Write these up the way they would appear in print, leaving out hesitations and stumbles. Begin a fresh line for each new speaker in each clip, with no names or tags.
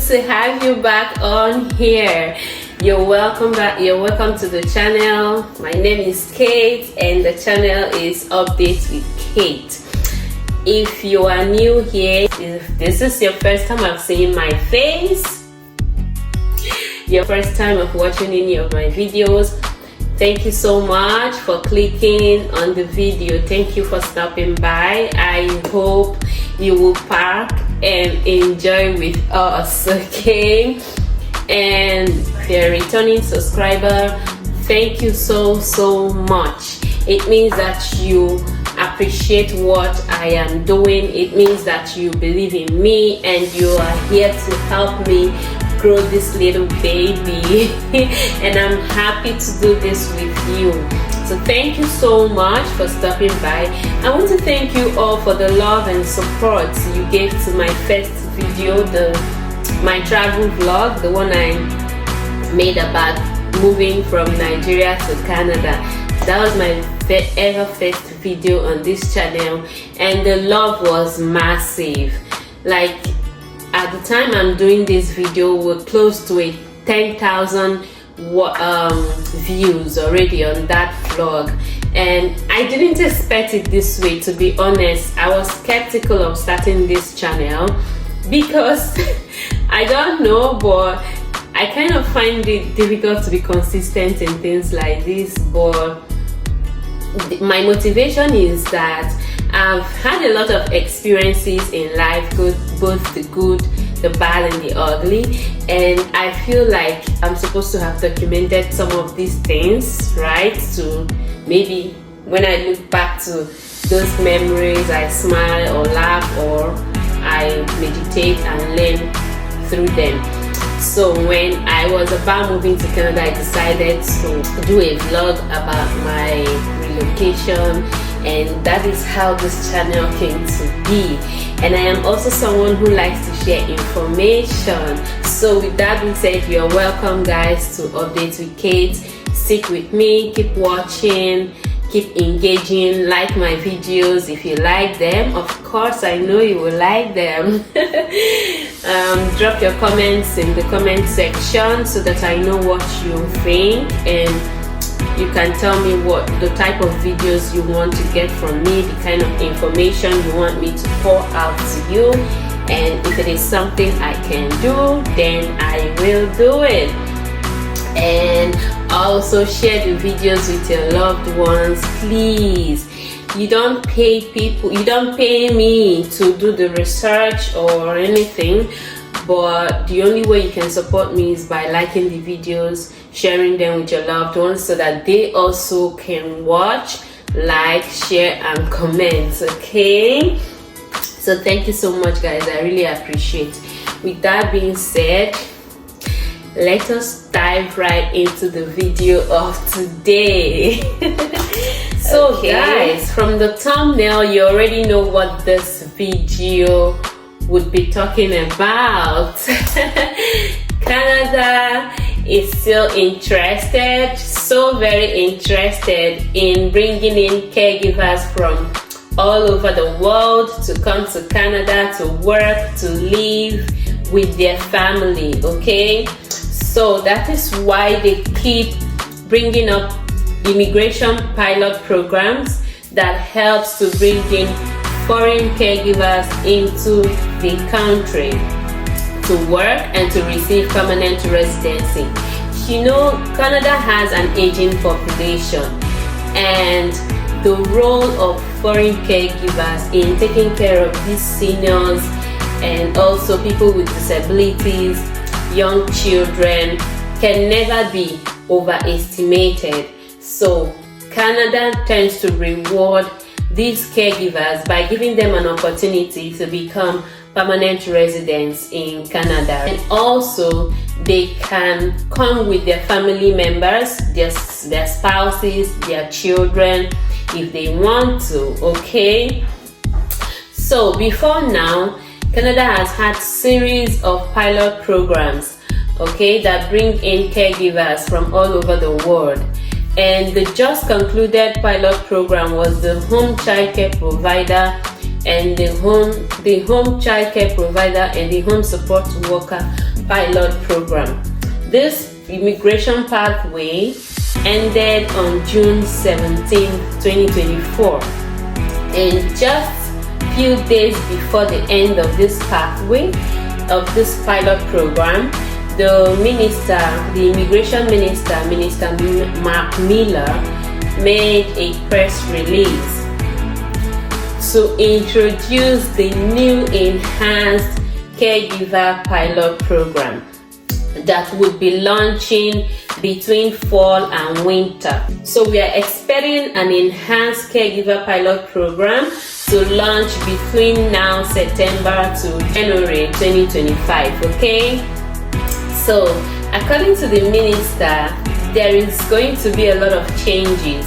to have you back on here. You're welcome back. You're welcome to the channel. My name is Kate and the channel is Updates with Kate. If you are new here, if this is your first time of seeing my face, your first time of watching any of my videos, thank you so much for clicking on the video. Thank you for stopping by. I hope you will park and enjoy with us, okay? And if you're a returning subscriber, thank you so much. It means that you appreciate what I am doing. It means that you believe in me and you are here to help me grow this little baby and I'm happy to do this with you. So thank you so much for stopping by. I want to thank you all for the love and support you gave to my first video, my travel vlog, the one I made about moving from Nigeria to Canada. That was my ever first video on this channel and the love was massive. Like, at the time I'm doing this video, we're close to 10,000 views already on that vlog, and I didn't expect it this way, to be honest. I was skeptical of starting this channel because I don't know, but I kind of find it difficult to be consistent in things like this. But my motivation is that I've had a lot of experiences in life, both the good, the bad and the ugly, and I feel like I'm supposed to have documented some of these things, right? So maybe when I look back to those memories, I smile or laugh or I meditate and learn through them. So when I was about moving to Canada, I decided to do a vlog about my relocation, and that is how this channel came to be. And I am also someone who likes to share information. So with that being said, you're welcome guys to Updates with Kate. Stick with me, keep watching, keep engaging, like my videos if you like them. Of course, I know you will like them. Drop your comments in the comment section so that I know what you think, and you can tell me what the type of videos you want to get from me, the kind of information you want me to pour out to you, and if it is something I can do, then I will do it. And also share the videos with your loved ones, please. You don't pay people, you don't pay me to do the research or anything, but the only way you can support me is by liking the videos, sharing them with your loved ones so that they also can watch, like, share and comment, okay? So thank you so much guys, I really appreciate it. With that being said, let us dive right into the video of today. So okay, guys, from the thumbnail you already know what this video would be talking about. Canada is still interested, so very interested in bringing in caregivers from all over the world to come to Canada to work, to live with their family, okay? So that is why they keep bringing up immigration pilot programs that helps to bring in foreign caregivers into the country to work and to receive permanent residency. You know, Canada has an aging population, and the role of foreign caregivers in taking care of these seniors and also people with disabilities, young children, can never be overestimated. So Canada tends to reward these caregivers by giving them an opportunity to become permanent residents in Canada, and also they can come with their family members, their spouses, their children if they want to, okay? So before now, Canada has had series of pilot programs, okay, that bring in caregivers from all over the world. And the just concluded pilot program was the home child care provider and the home child care provider and the home support worker pilot program. This immigration pathway ended on June 17, 2024, and just few days before the end of this pathway of this pilot program, the immigration minister, Minister Mark Miller, made a press release to introduce the new enhanced caregiver pilot program that would be launching between fall and winter. So we are expecting an enhanced caregiver pilot program to launch between now September to January 2025. Okay, so according to the minister, there is going to be a lot of changes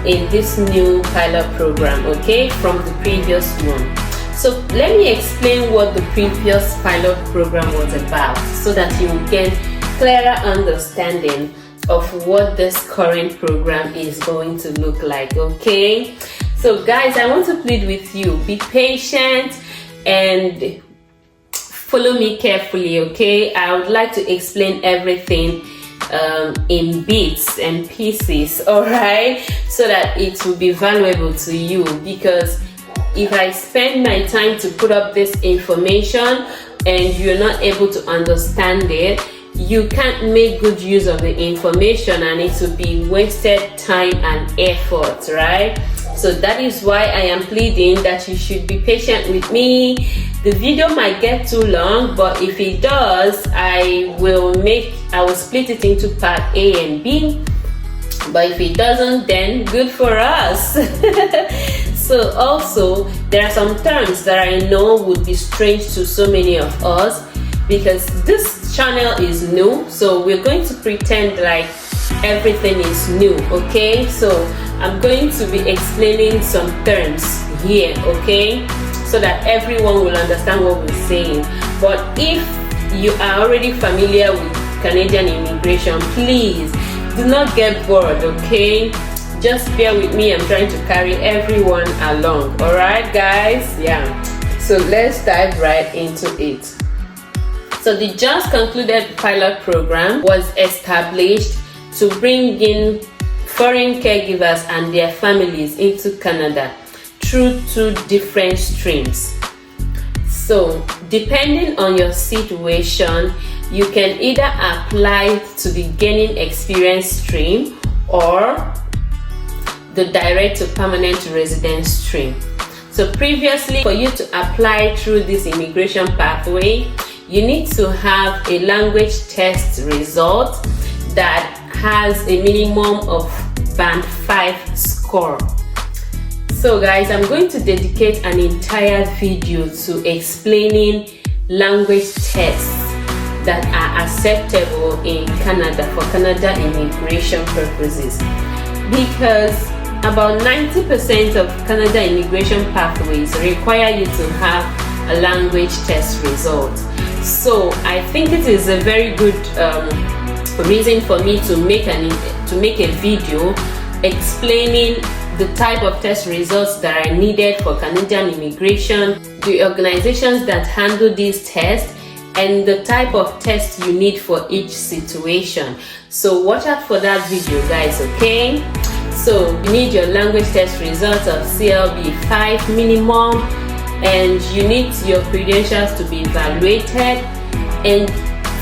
in this new pilot program, okay, from the previous one. So let me explain what the previous pilot program was about so that you will get clearer understanding of what this current program is going to look like. Okay, so guys, I want to plead with you, be patient and follow me carefully. Okay, I would like to explain everything in bits and pieces, all right, so that it will be valuable to you, because if I spend my time to put up this information and you're not able to understand it, you can't make good use of the information and it will be wasted time and effort, right? So that is why I am pleading that you should be patient with me. The video might get too long, but if it does, I will split it into part A and B. But if it doesn't, then good for us. So also, there are some terms that I know would be strange to so many of us, because this channel is new, so we're going to pretend like everything is new. Okay, so I'm going to be explaining some terms here, okay, so that everyone will understand what we're saying. But if you are already familiar with Canadian immigration, please do not get bored, okay? Just bear with me. I'm trying to carry everyone along. All right, guys? Yeah. So let's dive right into it. So the just concluded pilot program was established to bring in foreign caregivers and their families into Canada through two different streams. So depending on your situation, you can either apply to the gaining experience stream or the direct to permanent residence stream. So previously, for you to apply through this immigration pathway, you need to have a language test result that has a minimum of band 5 score. So guys, I'm going to dedicate an entire video to explaining language tests that are acceptable in Canada for Canada immigration purposes, because about 90% of Canada immigration pathways require you to have a language test result. So I think it is a very good reason for me to make a video explaining the type of test results that are needed for Canadian immigration, the organizations that handle these tests, and the type of test you need for each situation. So watch out for that video, guys, okay? So you need your language test results of CLB 5 minimum, and you need your credentials to be evaluated, and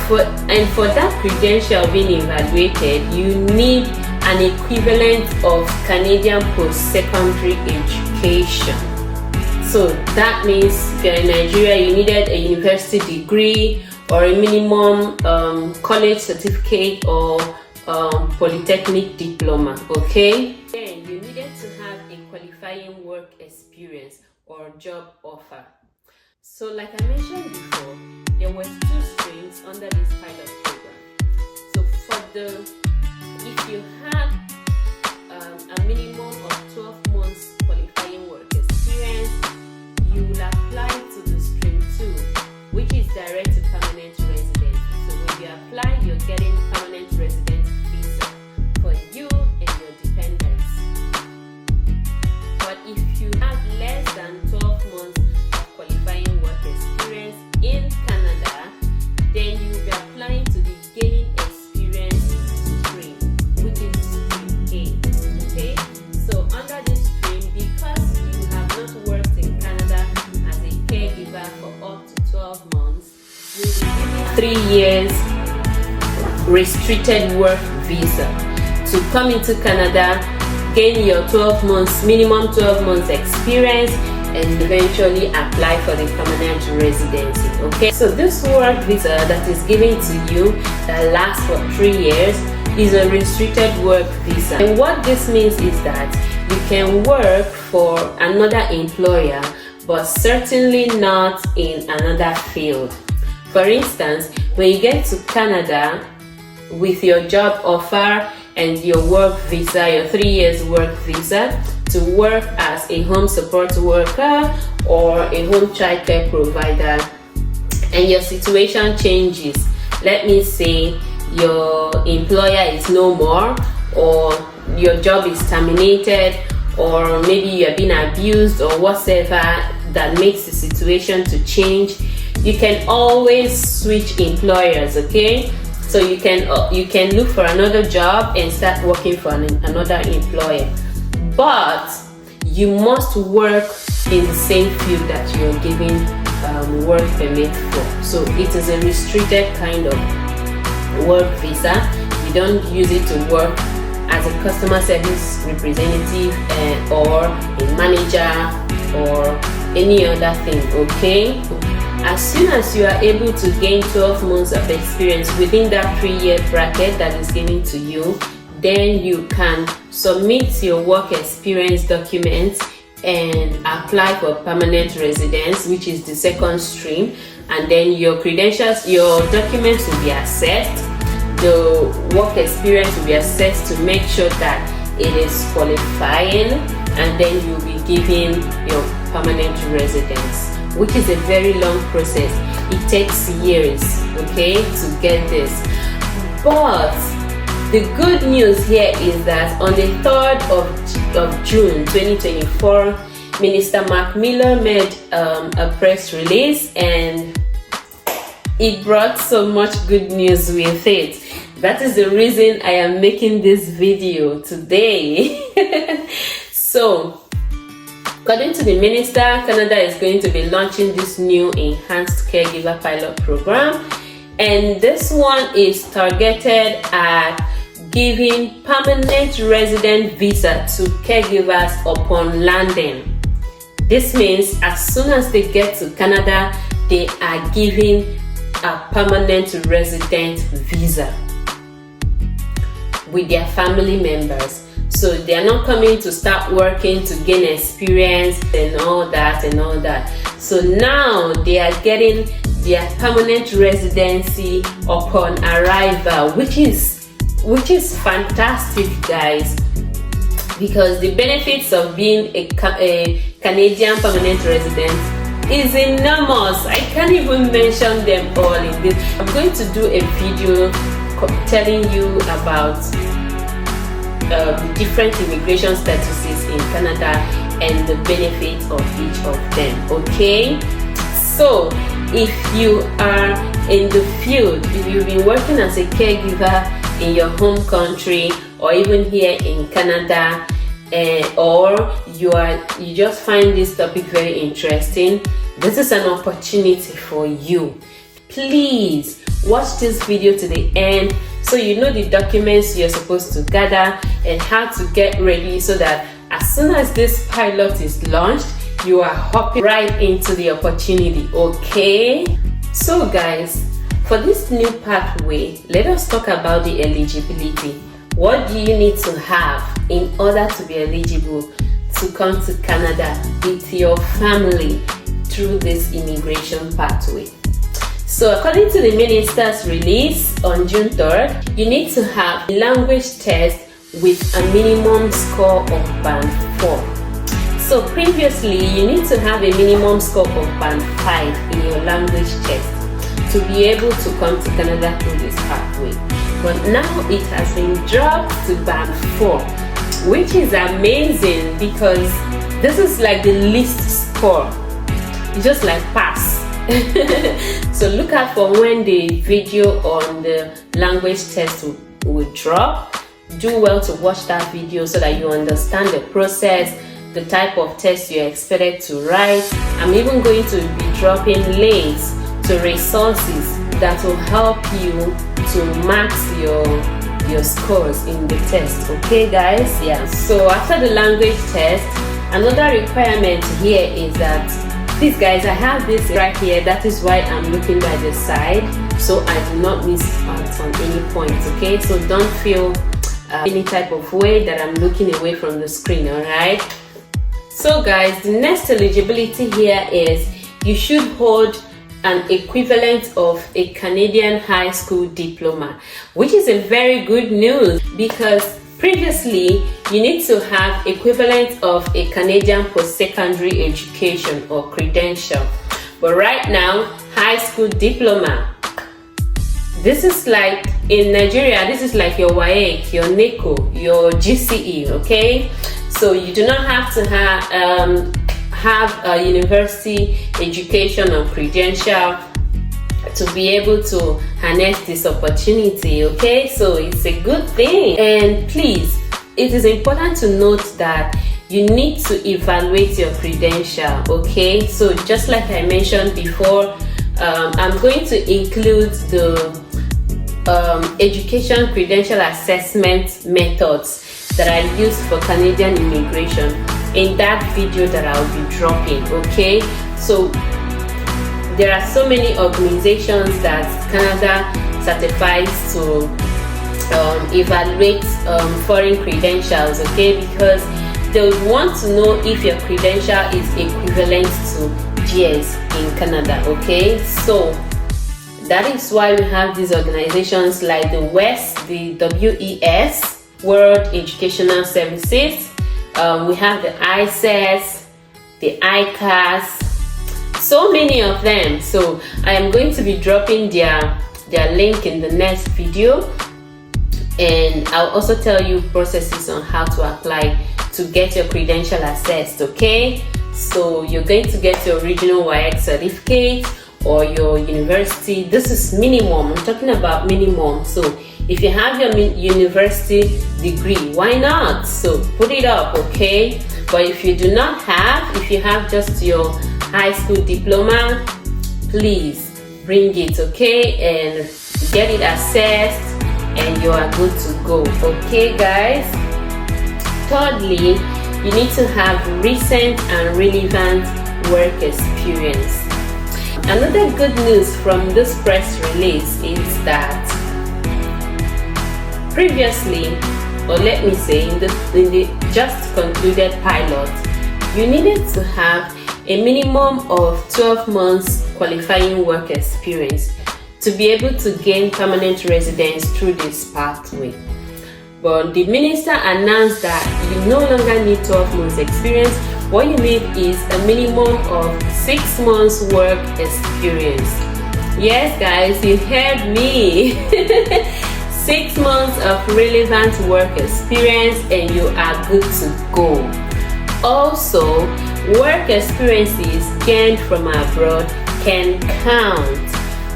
for that credential being evaluated, you need an equivalent of Canadian post-secondary education. So that means if you're in Nigeria, you needed a university degree or a minimum college certificate or polytechnic diploma, okay? Then you needed to have a qualifying work experience or job offer. So like I mentioned before, there were two streams under this pilot program. So if you had a minimum of 12 months qualifying work experience, you will apply to the stream 2, which is direct to permanent residence. So when you apply, you're getting permanent resident visa for you and your dependents. But if you have less than 12 months of qualifying work experience in Canada, years restricted work visa to come into Canada, gain your 12 months, minimum 12 months experience, and eventually apply for the permanent residency. Okay, so this work visa that is given to you that lasts for 3 years is a restricted work visa. And what this means is that you can work for another employer, but certainly not in another field. For instance, when you get to Canada with your job offer and your work visa, your 3 years work visa, to work as a home support worker or a home child care provider, and your situation changes, let me say your employer is no more, or your job is terminated, or maybe you have been abused or whatever that makes the situation to change, you can always switch employers. Okay, so you can look for another job and start working for another employer, but you must work in the same field that you're giving work permit for. So it is a restricted kind of work visa. You don't use it to work as a customer service representative or a manager or any other thing. Okay, as soon as you are able to gain 12 months of experience within that 3-year bracket that is given to you, then you can submit your work experience documents and apply for permanent residence, which is the second stream. And then your credentials, your documents will be assessed, the work experience will be assessed to make sure that it is qualifying, and then you'll be given your permanent residence, which is a very long process. It takes years, okay, to get this. But the good news here is that on the 3rd of June 2024, Minister Mark Miller made a press release, and it brought so much good news with it. That is the reason I am making this video today. So, according to the minister, Canada is going to be launching this new Enhanced Caregiver Pilot Program, and this one is targeted at giving permanent resident visa to caregivers upon landing. This means as soon as they get to Canada, they are given a permanent resident visa with their family members. So they are not coming to start working to gain experience and all that. So now they are getting their permanent residency upon arrival, which is fantastic, guys, because the benefits of being a Canadian permanent resident is enormous. I can't even mention them all in this. I'm going to do a video telling you about different immigration statuses in Canada and the benefits of each of them. Okay, so if you are in the field, if you've been working as a caregiver in your home country or even here in Canada, or you just find this topic very interesting, this is an opportunity for you. Please watch this video to the end so you know the documents you're supposed to gather and how to get ready, so that as soon as this pilot is launched, you are hopping right into the opportunity. Okay, so guys, for this new pathway, let us talk about the eligibility. What do you need to have in order to be eligible to come to Canada with your family through this immigration pathway? So according to the minister's release on June 3rd, you need to have a language test with a minimum score of band 4. So previously, you need to have a minimum score of band 5 in your language test to be able to come to Canada through this pathway. But now it has been dropped to band 4, which is amazing because this is like the least score. You just like pass. So look out for when the video on the language test will drop. Do well to watch that video so that you understand the process, the type of test you're expected to write. I'm even going to be dropping links to resources that will help you to max your scores in the test. Okay guys, yeah. So after the language test, another requirement here is that, please guys, I have this right here, that is why I'm looking by the side, so I do not miss out on any points. Okay, so don't feel any type of way that I'm looking away from the screen. All right, so guys, the next eligibility here is you should hold an equivalent of a Canadian high school diploma, which is a very good news, because previously you need to have equivalent of a Canadian post-secondary education or credential, but right now high school diploma, this is like in Nigeria, this is like your WAEC, your NECO, your GCE. Okay, so you do not have to have a university education or credential to be able to harness this opportunity. Okay, so it's a good thing. And please, it is important to note that you need to evaluate your credential. Okay, so just like I mentioned before, I'm going to include the education credential assessment methods that I use for Canadian immigration in that video that I'll be dropping. Okay, so there are so many organizations that Canada certifies to evaluate foreign credentials. Okay, because they would want to know if your credential is equivalent to GS in Canada. Okay, so that is why we have these organizations like the WES, World Educational Services. We have the ICES, the ICAS, so many of them. So I am going to be dropping their link in the next video, and I'll also tell you processes on how to apply to get your credential assessed. Okay, so you're going to get your original WAEC certificate or your university. This is minimum, I'm talking about minimum. So if you have your university degree, why not? So put it up. Okay, but if you do not have, if you have just your high school diploma, please bring it. Okay, and get it assessed and you are good to go. Okay guys, thirdly, you need to have recent and relevant work experience. Another good news from this press release is that previously, or let me say in the just concluded pilot, you needed to have a minimum of 12 months qualifying work experience to be able to gain permanent residence through this pathway. But the minister announced that you no longer need 12 months experience. What you need is a minimum of 6 months work experience. Yes guys, you heard me. 6 months of relevant work experience and you are good to go. Also, work experiences gained from abroad can count.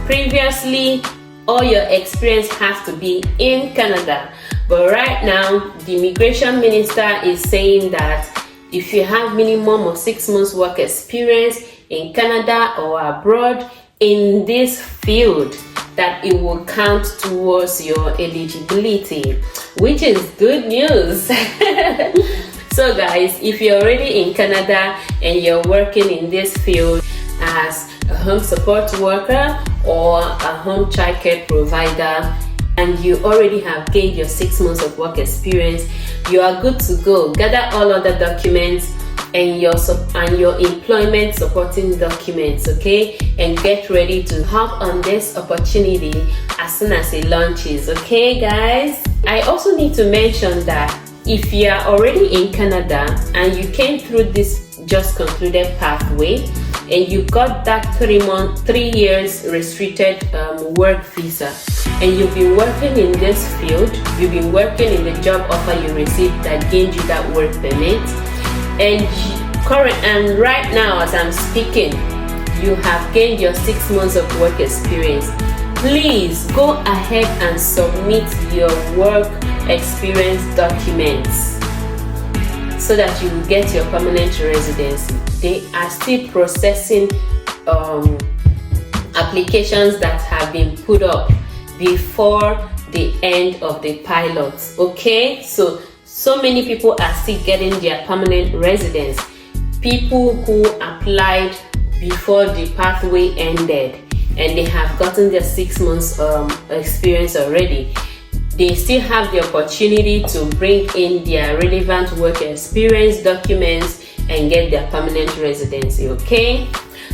Previously, all your experience has to be in Canada, but right now the immigration minister is saying that if you have minimum of 6 months work experience in Canada or abroad in this field, that it will count towards your eligibility, which is good news. So guys, if you're already in Canada and you're working in this field as a home support worker or a home childcare provider, and you already have gained your 6 months of work experience, you are good to go. Gather all other documents and your employment supporting documents, okay, and get ready to hop on this opportunity as soon as it launches. Okay guys, I also need to mention that if you are already in Canada and you came through this just concluded pathway and you got that 3 years restricted work visa, and you've been working in this field, you've been working in the job offer you received that gained you that work permit, and right now as I'm speaking, you have gained your 6 months of work experience, please go ahead and submit your work experience documents so that you will get your permanent residency. They are still processing applications that have been put up before the end of the pilot. Okay, so many people are still getting their permanent residence. People who applied before the pathway ended and they have gotten their 6 months experience already, they still have the opportunity to bring in their relevant work experience documents and get their permanent residency. Okay,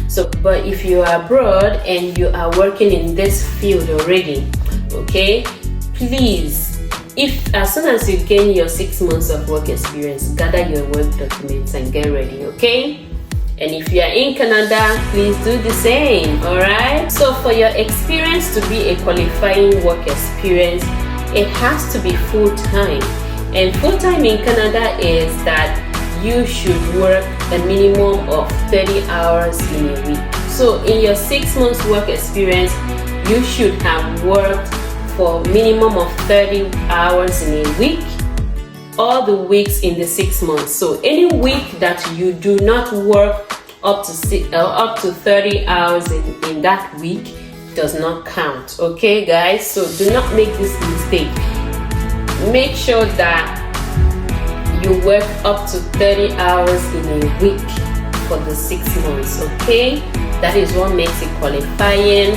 so but if you are abroad and you are working in this field already, okay, please, if as soon as you gain your 6 months of work experience, gather your work documents and get ready. Okay, and if you are in Canada, please do the same. All right, so for your experience to be a qualifying work experience, it has to be full-time, and full-time in Canada is that you should work a minimum of 30 hours in a week. So in your 6 months work experience, you should have worked for minimum of 30 hours in a week, all the weeks in the 6 months. So any week that you do not work up to 30 hours in that week does not count. Okay guys, so do not make this mistake. Make sure that you work up to 30 hours in a week for the 6 months. Okay, that is what makes it qualifying.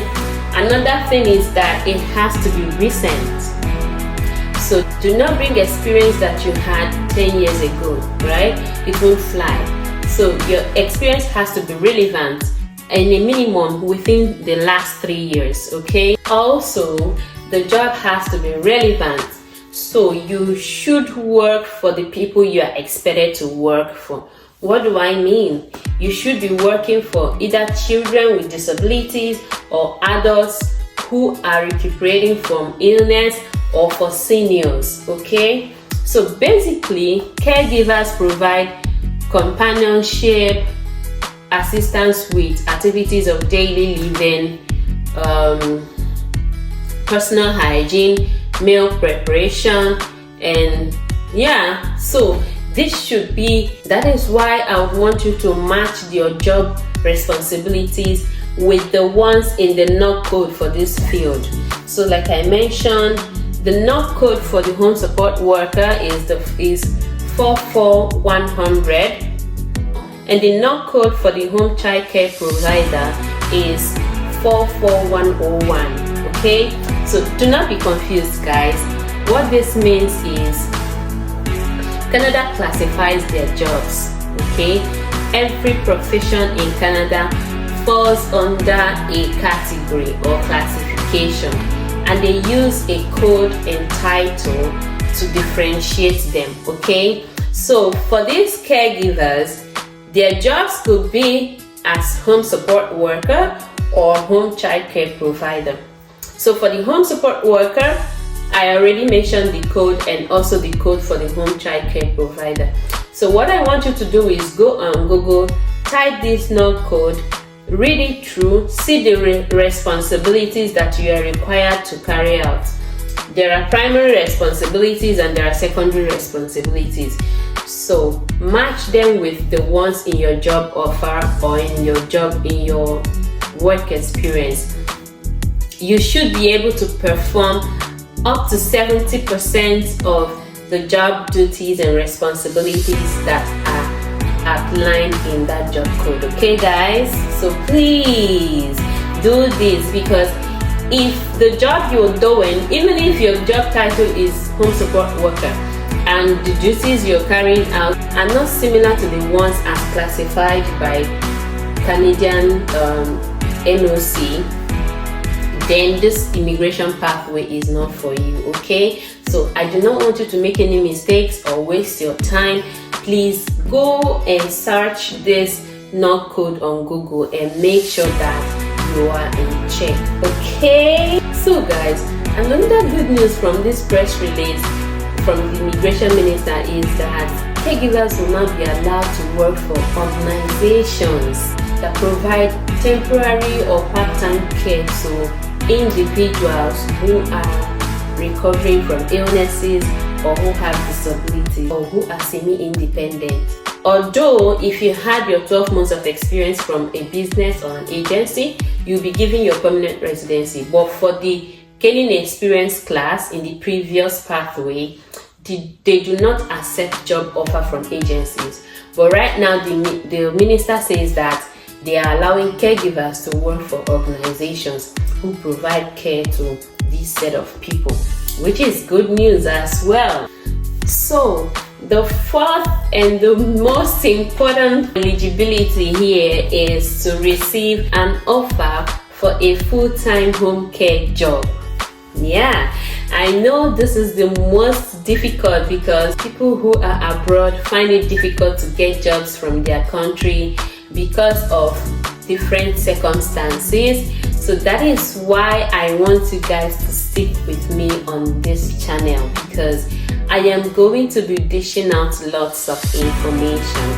Another thing is that it has to be recent. So do not bring experience that you had 10 years ago, right? It won't fly. So your experience has to be relevant and a minimum within the last 3 years. Okay, also the job has to be relevant. So you should work for the people you are expected to work for. What do I mean? You should be working for either children with disabilities or adults who are recuperating from illness, or for seniors. Okay, so basically caregivers provide companionship, assistance with activities of daily living, personal hygiene, meal preparation, and yeah, so that is why I would want you to match your job responsibilities with the ones in the NOC code for this field. So like I mentioned, the NOC code for the home support worker is 44100, and the NOC code for the home child care provider is 44101. Okay, so do not be confused guys. What this means is Canada classifies their jobs. Okay, every profession in Canada falls under a category or classification, and they use a code and title to differentiate them. Okay, so for these caregivers, their jobs could be as home support worker or home child care provider. So for the home support worker, I already mentioned the code and also the code for the home child care provider. So what I want you to do is go on Google, type this NOC code, read it through, see the responsibilities that you are required to carry out. There are primary responsibilities and there are secondary responsibilities. So match them with the ones in your job offer or in your work experience. You should be able to perform up to 70% of the job duties and responsibilities that are outlined in that job code. Okay guys, so please do this, because if the job you're doing, even if your job title is home support worker and the duties you're carrying out are not similar to the ones as classified by Canadian NOC, then this immigration pathway is not for you. Okay, so I do not want you to make any mistakes or waste your time. Please go and search this NOC code on Google and make sure that you are in check. Okay, so guys, another good news from this press release from the immigration minister is that caregivers will not be allowed to work for organizations that provide temporary or part-time care to individuals who are recovering from illnesses or who have disabilities or who are semi-independent. Although if you had your 12 months of experience from a business or an agency, you'll be given your permanent residency. But for the gaining experience class in the previous pathway, they do not accept job offer from agencies. But right now, the minister says that they are allowing caregivers to work for organizations who provide care to this set of people, which is good news as well. So the fourth and the most important eligibility here is to receive an offer for a full-time home care job. Yeah, I know this is the most difficult because people who are abroad find it difficult to get jobs from their country because of different circumstances. So that is why I want you guys to stick with me on this channel, because I am going to be dishing out lots of information.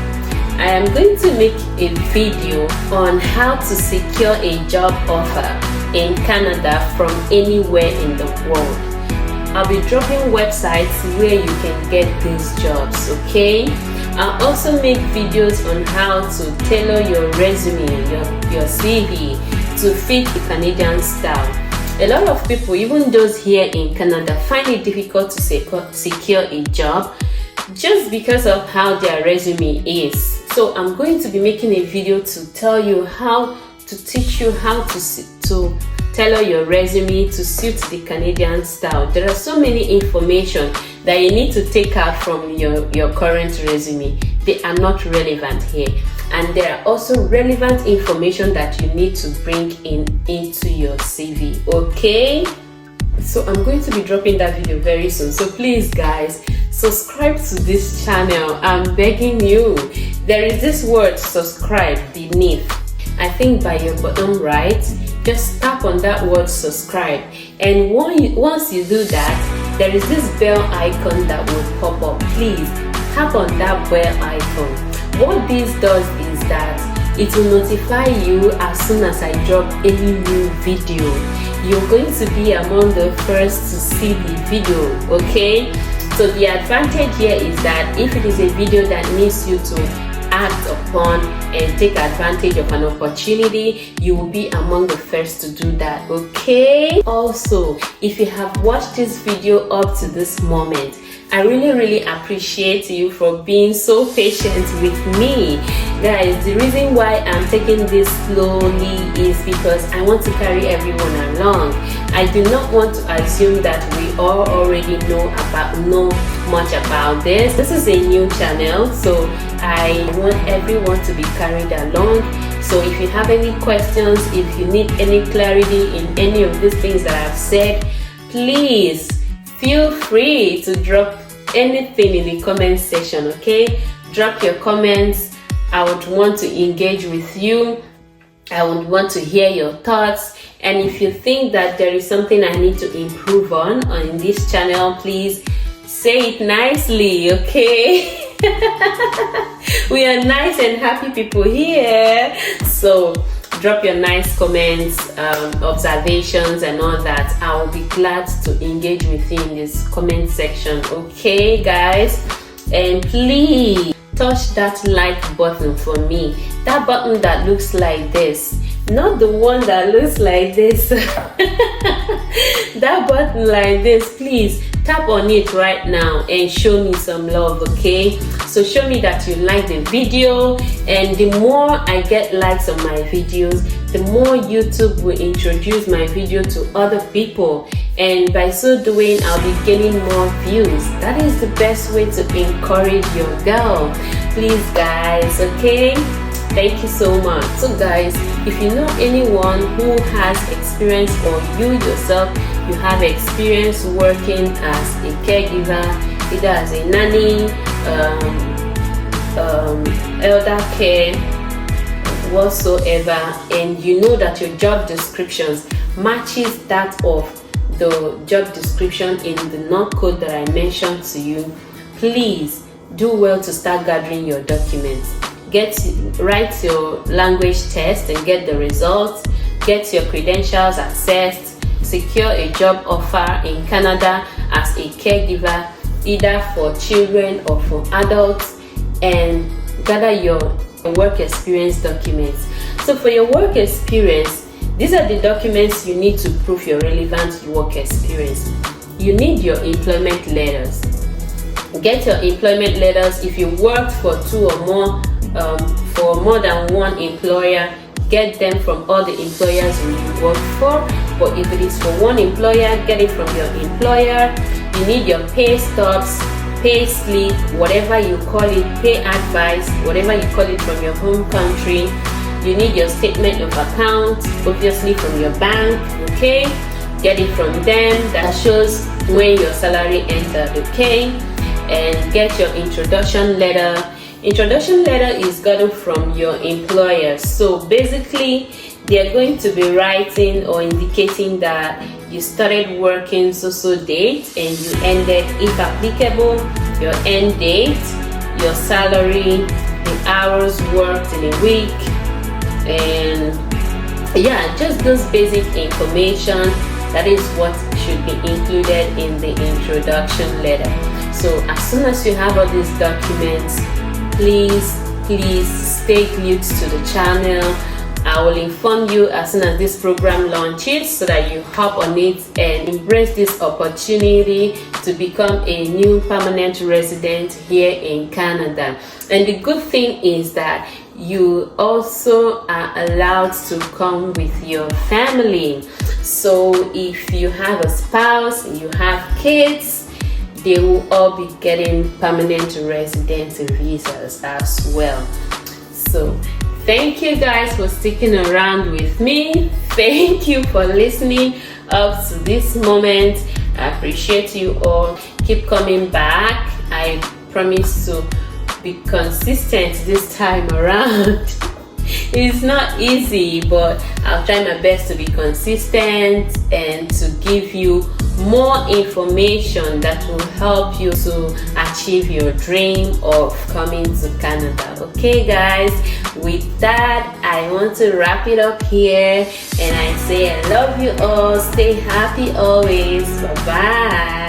I am going to make a video on how to secure a job offer in Canada from anywhere in the world. I'll be dropping websites where you can get these jobs, okay? I'll also make videos on how to tailor your resume, your CV to fit the Canadian style. A lot of people, even those here in Canada, find it difficult to secure a job just because of how their resume is. So I'm going to be making a video to tell you how to teach you how to tailor your resume to suit the Canadian style. There are so many information that you need to take out from your current resume. They are not relevant here. And there are also relevant information that you need to bring into your CV, okay? So I'm going to be dropping that video very soon. So please guys, subscribe to this channel. I'm begging you. There is this word subscribe beneath. I think by your bottom right, just tap on that word subscribe. And once you do that, there is this bell icon that will pop up. Please tap on that bell icon. What this does is that it will notify you as soon as I drop any new video. You're going to be among the first to see the video, okay? So the advantage here is that if it is a video that needs you to act upon and take advantage of an opportunity, you will be among the first to do that, okay? Also, if you have watched this video up to this moment, I really appreciate you for being so patient with me. Guys, the reason why I'm taking this slowly is because I want to carry everyone along. I do not want to assume that we all already know much about this. This is a new channel, so I want everyone to be carried along. So if you have any questions, if you need any clarity in any of these things that I've said, please feel free to drop anything in the comment section, okay? Drop your comments. I would want to engage with you. I would want to hear your thoughts. And if you think that there is something I need to improve on this channel, please say it nicely, okay? We are nice and happy people here. So drop your nice comments, observations and all that. I will be glad to engage with you in this comment section, okay guys? And please touch that like button for me. That button that looks like this, not the one that looks like this. That button like this, please tap on it right now and show me some love, okay? So show me that you like the video, and the more I get likes on my videos, the more YouTube will introduce my video to other people, and by so doing I'll be gaining more views. That is the best way to encourage your girl. Please guys, okay? Thank you so much. So guys, if you know anyone who has experience, or you yourself, you have experience working as a caregiver, either as a nanny, elder care, whatsoever, and you know that your job descriptions matches that of the job description in the NOC code that I mentioned to you, please do well to start gathering your documents. Write your language test and get the results. Get your credentials accessed. Secure a job offer in Canada as a caregiver, either for children or for adults, and gather your work experience documents. So for your work experience, These are the documents you need to prove your relevant work experience. You need your employment letters. Get your employment letters. If you worked for two or more, for more than one employer, get them from all the employers you work for. But if it is for one employer, get it from your employer. You need your pay stubs, pay slip, whatever you call it, pay advice, whatever you call it, from your home country. You need your statement of account, obviously from your bank, okay? Get it from them. That shows when your salary entered, okay? And get your introduction letter. Introduction letter is gotten from your employer. So basically, they're going to be writing or indicating that you started working so date and you ended, if applicable, your end date, your salary, the hours worked in a week, and yeah, just those basic information. That is what should be included in the introduction letter. So as soon as you have all these documents, please stay glued to the channel. I will inform you as soon as this program launches so that you hop on it and embrace this opportunity to become a new permanent resident here in Canada. And the good thing is that you also are allowed to come with your family. So if you have a spouse, you have kids, they will all be getting permanent resident visas as well. So thank you guys for sticking around with me. Thank you for listening up to this moment. I appreciate you all. Keep coming back. I promise to be consistent this time around. It's not easy, but I'll try my best to be consistent and to give you more information that will help you to achieve your dream of coming to Canada. Okay guys, with that I want to wrap it up here, and I say I love you all. Stay happy always. Bye bye.